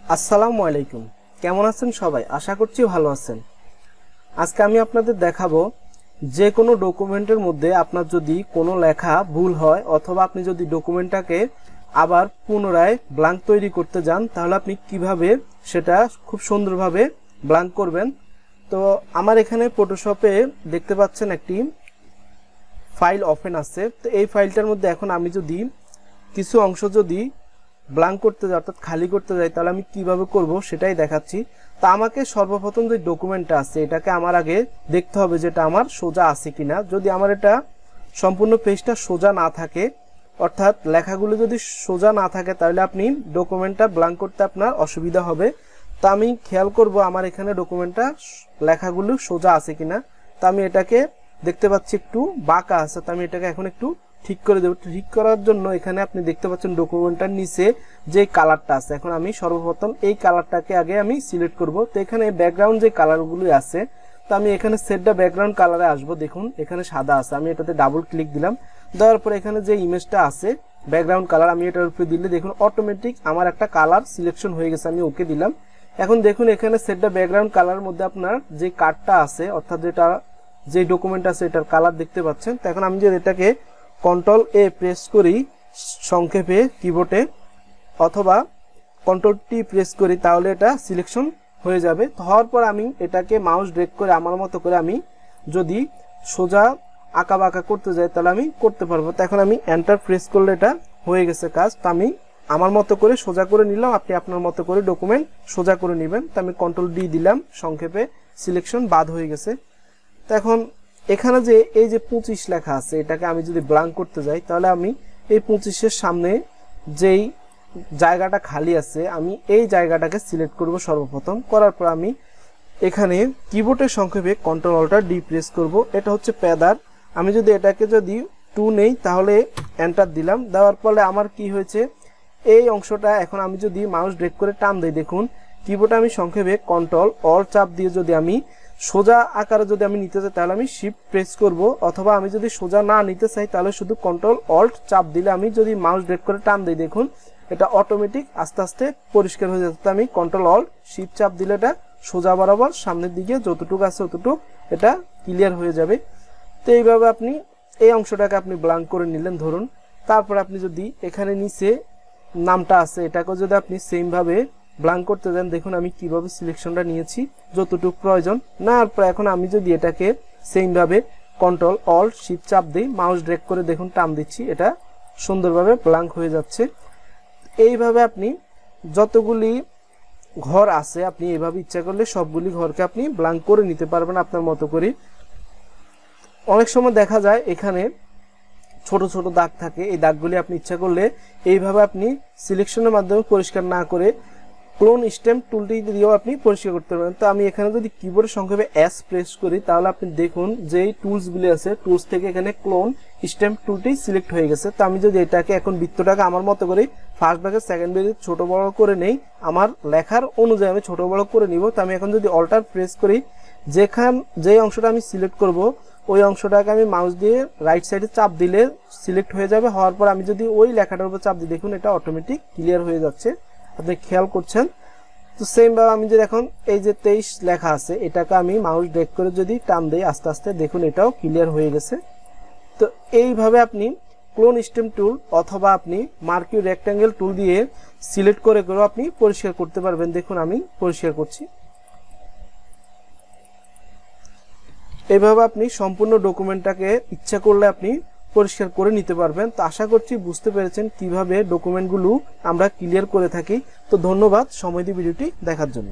আসসালামু আলাইকুম। কেমন আছেন সবাই? আশা করছি ভালো আছেন। আজকে আমি আপনাদের দেখাবো যে কোনো ডকুমেন্টের মধ্যে আপনার যদি কোনো লেখা ভুল হয় অথবা আপনি যদি ডকুমেন্টটাকে আবার পুনরায় ব্ল্যাঙ্ক তৈরি করতে যান তাহলে আপনি কিভাবে সেটা খুব সুন্দরভাবে ব্ল্যাঙ্ক করবেন। তো আমার এখানে ফটোশপে দেখতে পাচ্ছেন একটি ফাইল ওপেন আছে। তো এই ফাইলটার মধ্যে এখন আমি যদি কিছু অংশ যদি ব্ল্যাঙ্ক করতে যাই অর্থাৎ খালি করতে যাই তাহলে আমি কিভাবে করব সেটাই দেখাচ্ছি। তা আমাকে সর্বপ্রথম যে ডকুমেন্টটা আছে এটাকে আমার আগে দেখতে হবে যেটা আমার সোজা আছে কিনা। যদি আমার এটা সম্পূর্ণ পেজটা সোজা না থাকে অর্থাৎ লেখাগুলো যদি সোজা না থাকে তাহলে আপনি ডকুমেন্টটা ব্ল্যাঙ্ক করতে আপনার অসুবিধা হবে। তা আমি খেয়াল করব আমার এখানে ডকুমেন্টটা লেখাগুলো সোজা আছে কিনা। তা আমি এটাকে দেখতে পাচ্ছি একটু বাঁকা আছে, তো আমি এটাকে এখন একটু ঠিক করে দেব। ঠিক করার জন্য এখানে আপনি দেখতে পাচ্ছেন ডকুমেন্টটার নিচে যে কালারটা আছে, এখন আমি সর্বপ্রথম এই কালারটাকে আগে আমি সিলেক্ট করব। তো এখানে ব্যাকগ্রাউন্ড যে কালারগুলো আছে তো আমি এখানে সেট দ্য ব্যাকগ্রাউন্ড কালারে আসব। দেখুন এখানে সাদা আছে, আমি এটাতে ডাবল ক্লিক দিলাম। দেওয়ার পর এখানে যে ইমেজটা আছে ব্যাকগ্রাউন্ড কালার আমি এটার উপরে দিলে দেখুন অটোমেটিক আমার একটা কালার সিলেকশন হয়ে গেছে। আমি ওকে দিলাম। এখন দেখুন এখানে সেট দ্য ব্যাকগ্রাউন্ড কালারের মধ্যে আপনার যে কার্ডটা আছে অর্থাৎ যেটা যে ডকুমেন্ট আছে এটার কালার দেখতে পাচ্ছেন। তো এখন আমি যদি এটাকে কন্ট্রোল এ প্রেস করি সংক্ষেপে কিবোর্ডে অথবা কন্ট্রোল টি প্রেস করি তাহলে এটা সিলেকশন হয়ে যাবে। তো হওয়ার পর আমি এটাকে মাউস ড্র্যাগ করে আমার মতো করে আমি যদি সোজা আঁকা বাঁকা করতে যাই তাহলে আমি করতে পারবো। তো এখন আমি এন্টার প্রেস করলে এটা হয়ে গেছে কাজ। তো আমি আমার মতো করে সোজা করে নিলাম, আপনি আপনার মতো করে ডকুমেন্ট সোজা করে নেবেন। তো আমি কন্ট্রোল ডি দিলাম, সংক্ষেপে সিলেকশন বাদ হয়ে গেছে। তো এখন এখানে যে এই যে 25 লেখা আছে এটাকে আমি যদি ব্ল্যাঙ্ক করতে যাই তাহলে আমি এই 25-এর সামনে যেই জায়গাটা খালি আছে আমি এই জায়গাটাকে সিলেক্ট করব সর্বপ্রথম। করার পর আমি এখানে কিবোর্ডের সংক্ষেপে কন্ট্রোল অল্টার ডি প্রেস করব। এটা হচ্ছে প্যাদার। আমি যদি এটাকে যদি 2 নেই তাহলে এন্টার দিলাম। দেওয়ার পরে আমার কি হয়েছে এই অংশটা এখন আমি যদি মাউস ড্র্যাগ করে টান দেই দেখুন কিবোর্ডে আমি সংক্ষেপে কন্ট্রোল অল চাপ দিয়ে যদি আমি সোজা আকারে যদি আমি নিতে চাই তাহলে আমি শিফট প্রেস করব, অথবা আমি যদি সোজা না নিতে চাই তাহলে শুধু কন্ট্রোল অল্ট চাপ দিলে আমি যদি মাউস ড্র্যাগ করে টান দিই দেখুন এটা অটোমেটিক আস্তে আস্তে পরিষ্কার হয়ে যাচ্ছে। আমি কন্ট্রোল অল্ট শিফট চাপ দিলে এটা সোজা বরাবর সামনের দিকে যতটুকু আছে ততটুকু এটা ক্লিয়ার হয়ে যাবে। তো এইভাবে আপনি এই অংশটাকে আপনি ব্ল্যাঙ্ক করে নিলেন ধরুন। তারপর আপনি যদি এখানে নিচে নামটা আছে এটাকেও যদি আপনি সেম ভাবে ব্ল্যাঙ্ক করতে দেন দেখুন আমি কিভাবে সিলেকশনটা নিয়েছি যতটুকু প্রয়োজন। নেওয়ার পর এখন আমি যদি এটাকে সেম ভাবে কন্ট্রোল অল্ট শিফট চাপ দিই মাউস ড্র্যাগ করে দেখুন টান দিচ্ছি এটা সুন্দরভাবে ব্ল্যাঙ্ক হয়ে যাচ্ছে। এইভাবে আপনি যতগুলি ঘর আছে আপনি এইভাবে ইচ্ছা করলে সবগুলি ঘরকে আপনি ব্ল্যাঙ্ক করে নিতে পারবেন আপনার মতো করে। অনেক সময় দেখা যায় এখানে ছোট ছোট দাগ থাকে, এই দাগগুলি আপনি ইচ্ছা করলে এইভাবে আপনি সিলেকশনের মাধ্যমে পরিষ্কার না করে ক্লোন স্ট্যাম্প টুলটি দিয়েও আপনি পরিষ্কার করতে পারবেন। তো আমি এখানে যদি কিবোর্ডের সংক্ষেপে এস প্রেস করি তাহলে আপনি দেখুন যে এই টুলসগুলি আছে টুলস থেকে এখানে ক্লোন স্ট্যাম্প টুলটি সিলেক্ট হয়ে গেছে। তো আমি যদি এটাকে এখন বৃত্তটাকে আমার মতো করে ফার্স্ট ভাগে সেকেন্ড ভাগে ছোট বড় করে নেই আমার লেখার অনুযায়ী আমি ছোট বড় করে নিব। তো আমি এখন যদি অল্টার প্রেস করি যে অংশটা আমি সিলেক্ট করব ওই অংশটাকে আমি মাউস দিয়ে রাইট সাইডে চাপ দিলে সিলেক্ট হয়ে যাবে। হওয়ার পর আমি যদি ওই লেখাটার উপর চাপ দিই দেখুন এটা অটোমেটিক ক্লিয়ার হয়ে যাচ্ছে, আপনি খেয়াল করছেন। তো সেম ভাবে আমি যদি এখন এই যে 23 লেখা আছে এটাকে আমি মাউস ড্র্যাগ করে যদি টান দেই আস্তে আস্তে দেখুন এটাও ক্লিয়ার হয়ে গেছে। তো এইভাবে আপনি ক্লোন স্ট্যাম্প টুল অথবা আপনি মার্কিউ রেক্ট্যাঙ্গেল টুল দিয়ে সিলেক্ট করে করে আপনি পরিষ্কার করতে পারবেন। দেখুন আমি পরিষ্কার করছি। এইভাবে আপনি সম্পূর্ণ ডকুমেন্টটাকে ইচ্ছা করলে আপনি পরিষ্কার করে নিতে পারবেন। তো আশা করছি বুঝতে পেরেছেন কিভাবে ডকুমেন্টগুলো আমরা ক্লিয়ার করে থাকি। তো ধন্যবাদ সময় দিয়ে ভিডিওটি দেখার জন্য।